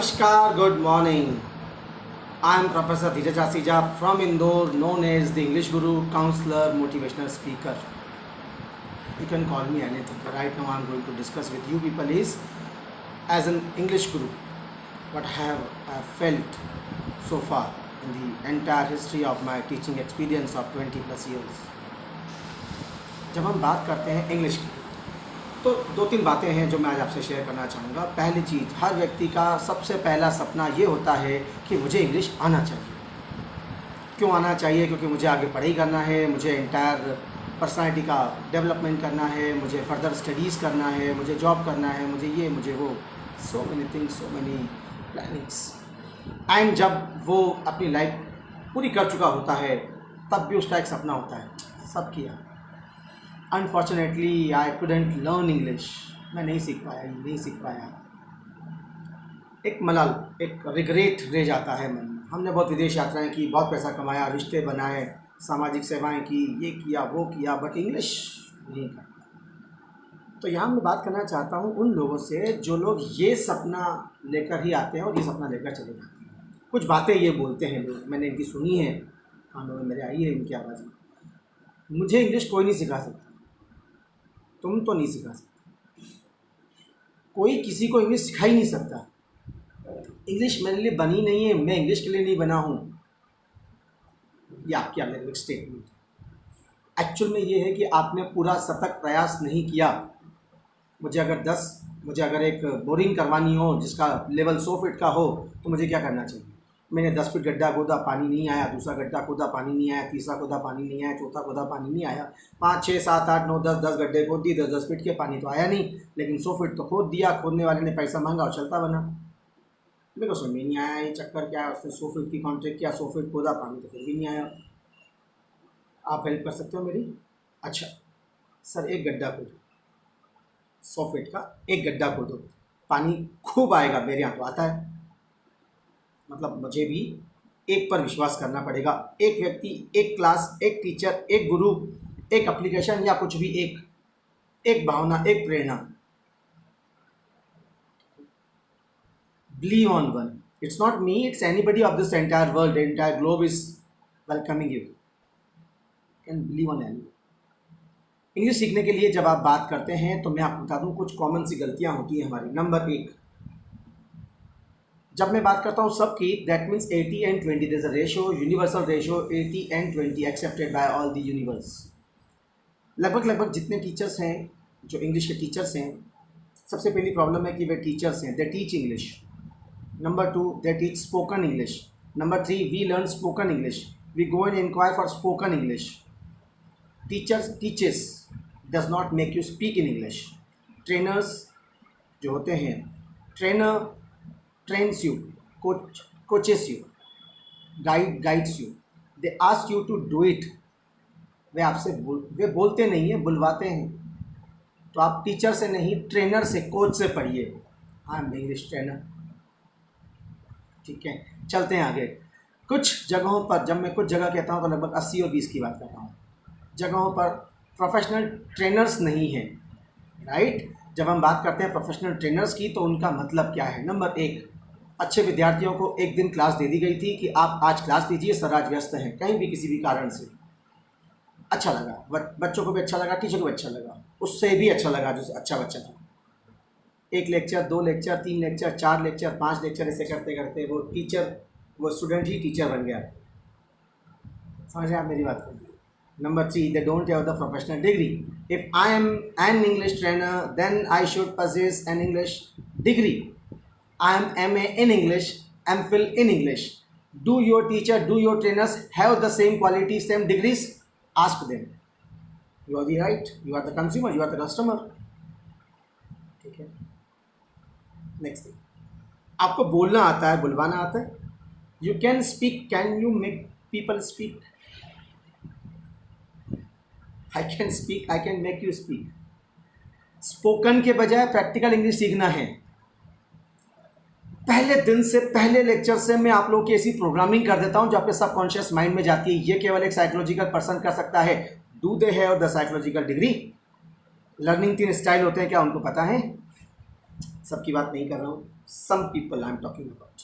Namaskar, good morning. I am Professor Dheeraj Asija from Indore, known as the English Guru, counselor, motivational speaker. You can call me anything, but right now I am going to discuss with you people is as an English Guru, what I have felt so far in the entire history of my teaching experience of 20 plus years. जब हम बात करते हैं English की तो दो तीन बातें हैं जो मैं आज आपसे शेयर करना चाहूँगा। पहली चीज़, हर व्यक्ति का सबसे पहला सपना ये होता है कि मुझे इंग्लिश आना चाहिए। क्यों आना चाहिए? क्योंकि मुझे आगे पढ़ाई करना है, मुझे एंटायर पर्सनालिटी का डेवलपमेंट करना है, मुझे फर्दर स्टडीज़ करना है, मुझे जॉब करना है, मुझे ये मुझे वो, so many things, so many plannings. And जब वो अपनी लाइफ पूरी कर चुका होता है तब भी उसका एक सपना होता है, सब किया। Unfortunately I couldn't learn English, मैं नहीं सीख पाया। एक मलाल, एक रिग्रेट रह जाता है मन में। हमने बहुत विदेश यात्राएं की, बहुत पैसा कमाया, रिश्ते बनाए, सामाजिक सेवाएं की, ये किया वो किया, बट इंग्लिश नहीं करता। तो यहाँ मैं बात करना चाहता हूँ उन लोगों से जो लोग ये सपना लेकर ही आते हैं और ये सपना लेकर चले जाते हैं। कुछ बातें ये बोलते हैं लोग, मैंने इनकी सुनी है, कानों में मेरे आई है इनकी आवाज़। मुझे इंग्लिश कोई नहीं सिखा सकता, तुम तो नहीं सिखा सकते, कोई किसी को इंग्लिश सिखा ही नहीं सकता। इंग्लिश मेरे लिए बनी नहीं है, मैं इंग्लिश के लिए नहीं बना हूँ। ये आपकी अलग स्टेटमेंट। एक्चुअल में ये है कि आपने पूरा सतत प्रयास नहीं किया। मुझे अगर एक बोरिंग करवानी हो जिसका लेवल 100 फीट का हो तो मुझे क्या करना चाहिए? मैंने 10 फीट गड्ढा खोदा, पानी नहीं आया, दूसरा गड्ढा खोदा, पानी नहीं आया, तीसरा खोदा, पानी नहीं आया, चौथा खोदा, पानी नहीं आया, 5 6 7 8 9 10 गड्ढे खोद दिए, 10 फीट के, पानी तो आया नहीं, लेकिन 100 फीट तो खोद दिया। खोदने वाले ने पैसा मांगा और चलता बना। मेरे को समझ में नहीं आया ये चक्कर क्या है। उसने 100 फीट की कॉन्ट्रैक्ट किया, 100 फीट खोदा, पानी तो फिर भी नहीं आया। आप हेल्प कर सकते हो मेरी? अच्छा सर, एक गड्ढा खोदो, 100 फीट का एक गड्ढा खोदो, पानी खूब आएगा। मेरे यहाँ तो आता है। मतलब मुझे भी एक पर विश्वास करना पड़ेगा। एक व्यक्ति, एक क्लास, एक टीचर, एक गुरु, एक एप्लीकेशन या कुछ भी, एक भावना, एक प्रेरणा। Believe on one. It's not me, it's anybody of this entire world, entire globe is welcoming you. Can believe on any. English सीखने के लिए जब आप बात करते हैं तो मैं आपको बता दूं कुछ कॉमन सी गलतियां होती हैं हमारी। नंबर 1, जब मैं बात करता हूँ सबकी, that means 80 and 20, there is a ratio, universal ratio 80 and 20 accepted by all the universe. लगभग जितने टीचर्स हैं, जो इंग्लिश के टीचर्स हैं, सबसे पहली प्रॉब्लम है कि वे टीचर्स हैं, they teach English. Number 2, they teach spoken English. Number 3, we learn spoken English, we go and inquire for spoken English. Teachers teaches does not make you speak in English. Trainers जो होते हैं, trainer trains you, coaches you, guides you, they ask you to do it। वे बोलते नहीं हैं, बुलवाते हैं। तो आप teacher से नहीं, ट्रेनर से, कोच से पढ़िए। I am English trainer. ठीक है, चलते हैं आगे। कुछ जगहों पर, जब मैं कुछ जगह कहता हूँ तो लगभग 80 और 20 की बात कर रहा हूँ, जगहों पर प्रोफेशनल ट्रेनर्स नहीं हैं। राइट? जब हम बात करते हैं प्रोफेशनल ट्रेनर्स की तो उनका मतलब क्या है? नंबर 1, अच्छे विद्यार्थियों को एक दिन क्लास दे दी गई थी कि आप आज क्लास लीजिए, सर आज व्यस्त हैं, कहीं भी किसी भी कारण से। अच्छा लगा, बच्चों को भी अच्छा लगा, टीचर को भी अच्छा लगा, उससे भी अच्छा लगा जो अच्छा बच्चा था। 1 lecture, 2 lecture, 3 lecture, 4 lecture, 5 lecture, ऐसे करते करते वो स्टूडेंट ही टीचर बन गया। समझे आप मेरी बात को? Number 3, they don't have the professional degree. If I am an English trainer, then I should possess an English degree. I am MA in English, MPhil in English. Do your teacher, do your trainers have the same quality, same degrees? Ask them. You are the right, you are the consumer, you are the customer. ठीक है। Next thing, आपको बोलना आता है, बुलवाना आता है? You can speak, can you make people speak? I can speak, I can make you speak. Spoken के बजाय प्रैक्टिकल इंग्लिश सीखना है। पहले दिन से, पहले लेक्चर से मैं आप लोगों की ऐसी प्रोग्रामिंग कर देता हूं जो आपके सबकॉन्शियस माइंड में जाती है। ये केवल एक साइकोलॉजिकल पर्सन कर सकता है। Do they have the psychological degree? Learning 3 style होते हैं, क्या उनको पता है? सबकी बात नहीं कर रहा हूँ, some people I am talking about,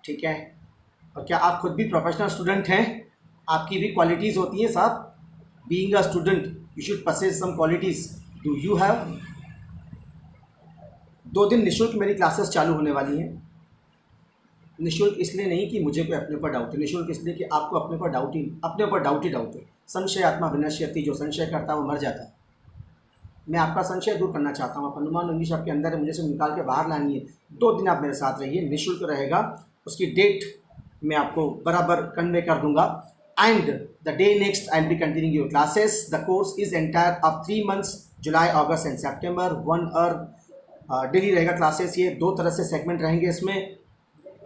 ठीक है। और क्या आप खुद भी प्रोफेशनल स्टूडेंट हैं? आपकी भी क्वालिटीज़ होती हैं साहब। Being a student you should possess some qualities, do you have? 2 दिन निःशुल्क मेरी क्लासेस चालू होने वाली हैं। निःशुल्क इसलिए नहीं कि मुझे कोई अपने ऊपर डाउट है, निःशुल्क इसलिए कि आपको अपने ऊपर डाउट ही डाउट है। संशय आत्मा विनश्यति, जो संशय करता है वो मर जाता है। मैं आपका संशय दूर करना चाहता हूँ। आप हनुमान इंग्लिश आपके अंदर है, मुझे से निकाल के बाहर लानी है। 2 दिन आप मेरे साथ रहिए, निःशुल्क रहेगा। उसकी डेट मैं आपको बराबर कन्वे कर दूंगा। And the day next I am be continuing your classes. The course is entire of 3 months, July, August and September. 1 hour daily रहेगा क्लासेस। ये 2 तरह से सेगमेंट रहेंगे इसमें।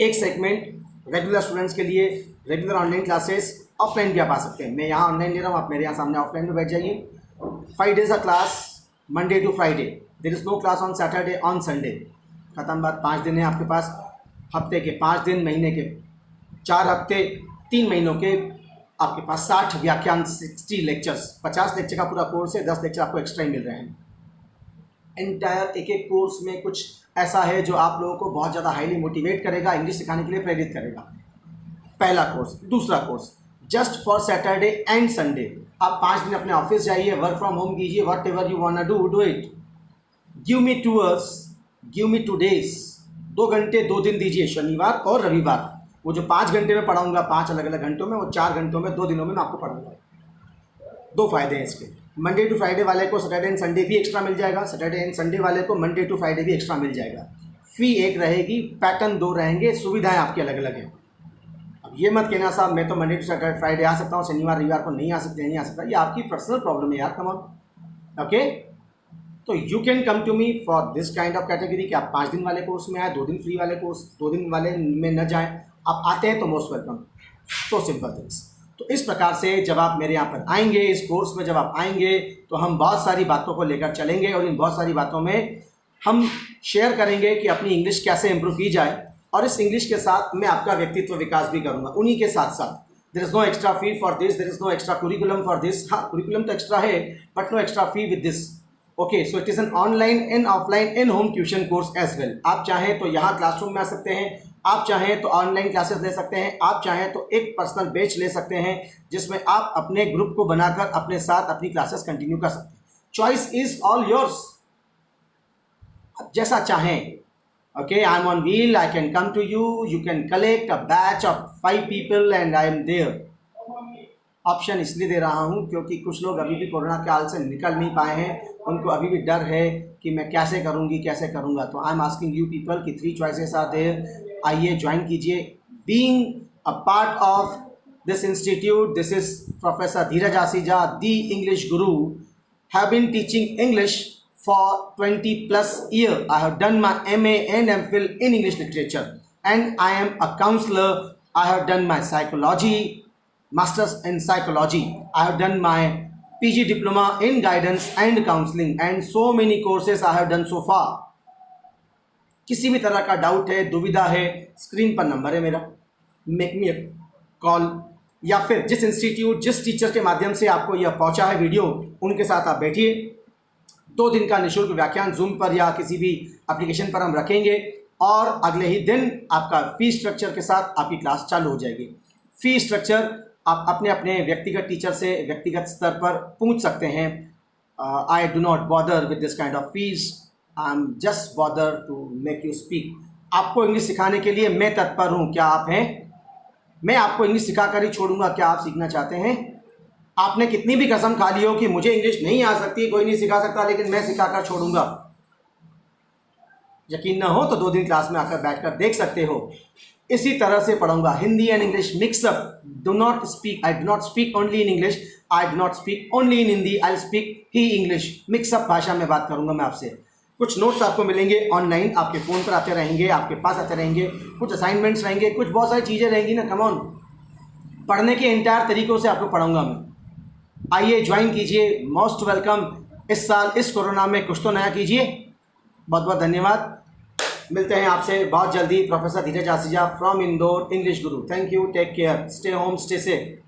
एक सेगमेंट रेगुलर स्टूडेंट्स के लिए, रेगुलर ऑनलाइन क्लासेस, ऑफलाइन भी आप आ सकते हैं। मैं यहाँ ऑनलाइन ले रहा हूँ, आप मेरे यहाँ सामने ऑफलाइन में बैठ जाइए। 5 days a class, Monday to Friday. There is no class on Saturday, on Sunday. ख़त्म बात। 5 दिन है आपके पास, हफ्ते के 5 दिन, महीने के 4 हफ्ते, 3 महीनों के आपके पास 60 व्याख्यान, 60 लेक्चर्स। 50 लेक्चर का पूरा कोर्स है, 10 लेक्चर आपको एक्स्ट्रा ही मिल रहे हैं। एंटायर एक कोर्स में कुछ ऐसा है जो आप लोगों को बहुत ज़्यादा हाईली मोटिवेट करेगा, इंग्लिश सिखाने के लिए प्रेरित करेगा। पहला कोर्स। दूसरा course just for Saturday and Sunday. आप 5 दिन अपने ऑफिस जाइए, वर्क फ्रॉम होम कीजिए, whatever you want to do it. Give me 2 hours, give me 2 days। 2 घंटे 2 दिन दीजिए, शनिवार और रविवार। वो जो 5 घंटे में पढ़ाऊंगा 5 अलग अलग घंटों में, वो 4 घंटों में 2 दिनों में मैं आपको पढ़ाऊंगा। 2 फ़ायदे हैं इसके। मंडे टू फ्राइडे वाले को सैटरडे एंड संडे भी एक्स्ट्रा मिल जाएगा, सैटरडे एंड संडे वाले को मंडे टू फ्राइडे भी एक्स्ट्रा मिल जाएगा। फ़ी एक रहेगी, पैटर्न 2 रहेंगे, सुविधाएं आपकी अलग अलग हैं। अब ये मत कहना साहब मैं तो मंडे टू सैटरडे फ्राइडे आ सकता हूँ, शनिवार रविवार को नहीं आ सकता। ये आपकी पर्सनल प्रॉब्लम है यार, कम ऑन। ओके, तो you can come to me for this kind of category कि आप 5 दिन वाले कोर्स में आए, 2 दिन फ्री वाले कोर्स, 2 दिन वाले में न जाएं। आप आते हैं तो most welcome. So simple things. तो इस प्रकार से जब आप मेरे यहाँ पर आएंगे, इस कोर्स में जब आप आएंगे, तो हम बहुत सारी बातों को लेकर चलेंगे और इन बहुत सारी बातों में हम शेयर करेंगे कि अपनी इंग्लिश कैसे इंप्रूव की जाए। और इस इंग्लिश के साथ मैं आपका व्यक्तित्व विकास भी करूँगा उन्हीं के साथ साथ। There is no extra fee for this, there is no extra curriculum for this. हाँ, कुरिकुलम तो एक्स्ट्रा है, but no extra fee with this. Okay, so it is an online and offline and home tuition course as well. आप चाहें तो यहाँ classroom में आ सकते हैं, आप चाहें तो ऑनलाइन क्लासेस ले सकते हैं, आप चाहें तो एक पर्सनल बैच ले सकते हैं जिसमें आप अपने ग्रुप को बनाकर अपने साथ अपनी क्लासेस कंटिन्यू कर सकते हैं। चॉइस इज ऑल योर्स, आप जैसा चाहें। Okay, I am on wheel, I can come to you, you can collect a batch of 5 people and I am there. Option इसलिए दे रहा हूँ क्योंकि कुछ लोग अभी भी कोरोना काल से निकल नहीं पाए हैं, उनको अभी भी डर है कि मैं कैसे करूँगा। तो I am asking you people कि 3 choices आर देयर। आइए ज्वाइन कीजिए। Being a part of this institute, this is professor Dheeraj Asija, the English guru, have been teaching English for 20+ years. I have done my MA and MPhil in English literature and I am a counselor. I have done my psychology, masters in psychology. I have done my PG diploma in guidance and counseling and so many courses I have done so far. किसी भी तरह का doubt है, दुविधा है, screen पर number है मेरा, मेक मी अ कॉल। या फिर जिस इंस्टीट्यूट, जिस टीचर के माध्यम से आपको यह पहुंचा है वीडियो, उनके साथ आप बैठिए। 2 दिन का निःशुल्क व्याख्यान जूम पर या किसी भी एप्लीकेशन पर हम रखेंगे और अगले ही दिन आपका फी स्ट्रक्चर के साथ आपकी क्लास चालू हो जाएगी। फी स्ट्रक्चर आप अपने अपने व्यक्तिगत टीचर से व्यक्तिगत स्तर पर पूछ सकते हैं। I do not bother with this kind of fees, I am just bother to make you speak. आपको इंग्लिश सिखाने के लिए मैं तत्पर हूँ, क्या आप हैं? मैं आपको इंग्लिश सिखाकर ही छोड़ूंगा, क्या आप सीखना चाहते हैं? आपने कितनी भी कसम खा ली हो कि मुझे इंग्लिश नहीं आ सकती, कोई नहीं सिखा सकता, लेकिन मैं सिखाकर छोड़ूंगा, यकीन ना हो तो 2 दिन क्लास में आकर बैठकर देख सकते हो। इसी तरह से पढ़ाऊंगा। Hindi and English mixup. Do not speak, I do not speak only in English, I do not speak only in Hindi, I speak ही इंग्लिश। मिक्सअप भाषा में बात करूंगा मैं आपसे। कुछ नोट्स आपको मिलेंगे ऑनलाइन, आपके फ़ोन पर आते रहेंगे, आपके पास आते रहेंगे। कुछ असाइनमेंट्स रहेंगे, कुछ बहुत सारी चीज़ें रहेंगी ना। कम ऑन, पढ़ने के एंटायर तरीक़ों से आपको पढ़ाऊंगा मैं। आइए ज्वाइन कीजिए, मोस्ट वेलकम। इस साल इस कोरोना में कुछ तो नया कीजिए। बहुत बहुत धन्यवाद। मिलते हैं आपसे बहुत जल्दी। Professor Dheeraj Asija from Indore, English guru. Thank you, take care, stay home, stay safe.